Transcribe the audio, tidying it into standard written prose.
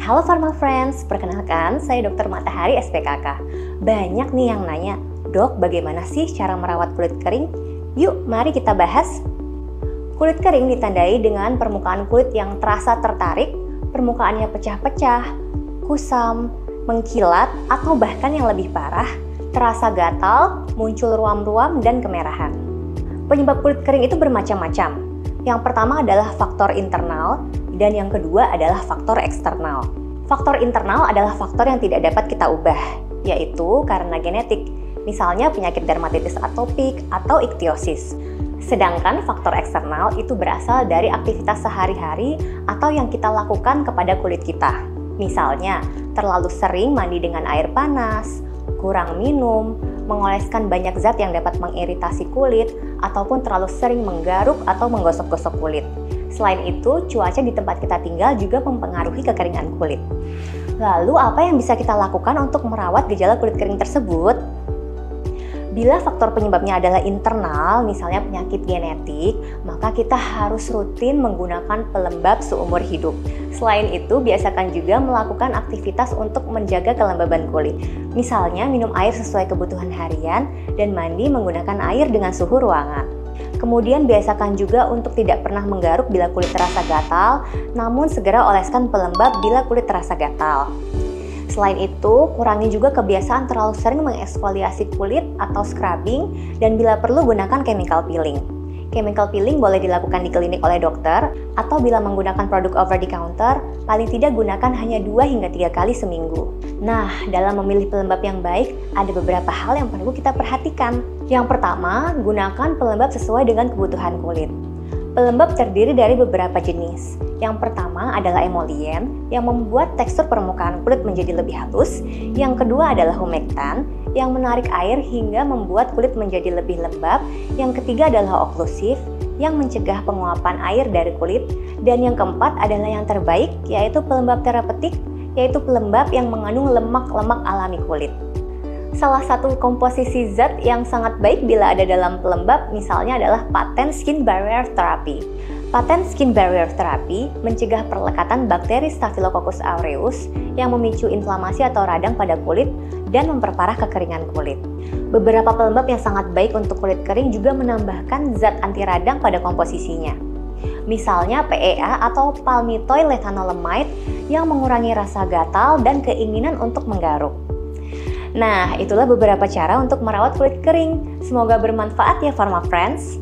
Halo Pharma Friends, perkenalkan saya Dr. Matahari SPKK. Banyak nih yang nanya, Dok, bagaimana sih cara merawat kulit kering? Yuk, mari kita bahas. Kulit kering ditandai dengan permukaan kulit yang terasa tertarik, permukaannya pecah-pecah, kusam, mengkilat, atau bahkan yang lebih parah, terasa gatal, muncul ruam-ruam, dan kemerahan. Penyebab kulit kering itu bermacam-macam. Yang pertama adalah faktor internal, dan yang kedua adalah faktor eksternal. Faktor internal adalah faktor yang tidak dapat kita ubah, yaitu karena genetik, misalnya penyakit dermatitis atopik atau iktiosis. Sedangkan faktor eksternal itu berasal dari aktivitas sehari-hari atau yang kita lakukan kepada kulit kita. Misalnya, terlalu sering mandi dengan air panas, kurang minum, mengoleskan banyak zat yang dapat mengiritasi kulit, ataupun terlalu sering menggaruk atau menggosok-gosok kulit. Selain itu, cuaca di tempat kita tinggal juga mempengaruhi kekeringan kulit. Lalu, apa yang bisa kita lakukan untuk merawat gejala kulit kering tersebut? Bila faktor penyebabnya adalah internal, misalnya penyakit genetik, maka kita harus rutin menggunakan pelembab seumur hidup. Selain itu, biasakan juga melakukan aktivitas untuk menjaga kelembaban kulit. Misalnya, minum air sesuai kebutuhan harian dan mandi menggunakan air dengan suhu ruangan. Kemudian biasakan juga untuk tidak pernah menggaruk bila kulit terasa gatal, namun segera oleskan pelembab bila kulit terasa gatal. Selain itu, kurangi juga kebiasaan terlalu sering mengeksfoliasi kulit atau scrubbing, dan bila perlu gunakan chemical peeling. Chemical peeling boleh dilakukan di klinik oleh dokter, atau bila menggunakan produk over the counter, paling tidak gunakan hanya 2 hingga 3 kali seminggu. Nah, dalam memilih pelembab yang baik, ada beberapa hal yang perlu kita perhatikan. Yang pertama, gunakan pelembab sesuai dengan kebutuhan kulit. Pelembab terdiri dari beberapa jenis. Yang pertama adalah emollient yang membuat tekstur permukaan kulit menjadi lebih halus. Yang kedua adalah humectant yang menarik air hingga membuat kulit menjadi lebih lembab. Yang ketiga adalah occlusive yang mencegah penguapan air dari kulit. Dan yang keempat adalah yang terbaik, yaitu pelembab terapeutik, yaitu pelembab yang mengandung lemak-lemak alami kulit. Salah satu komposisi zat yang sangat baik bila ada dalam pelembab misalnya adalah patent skin barrier therapy. Patent skin barrier therapy mencegah perlekatan bakteri Staphylococcus aureus yang memicu inflamasi atau radang pada kulit dan memperparah kekeringan kulit. Beberapa pelembab yang sangat baik untuk kulit kering juga menambahkan zat anti radang pada komposisinya. Misalnya PEA atau palmitoyl ethanolamide yang mengurangi rasa gatal dan keinginan untuk menggaruk. Nah, itulah beberapa cara untuk merawat kulit kering. Semoga bermanfaat ya Pharma Friends.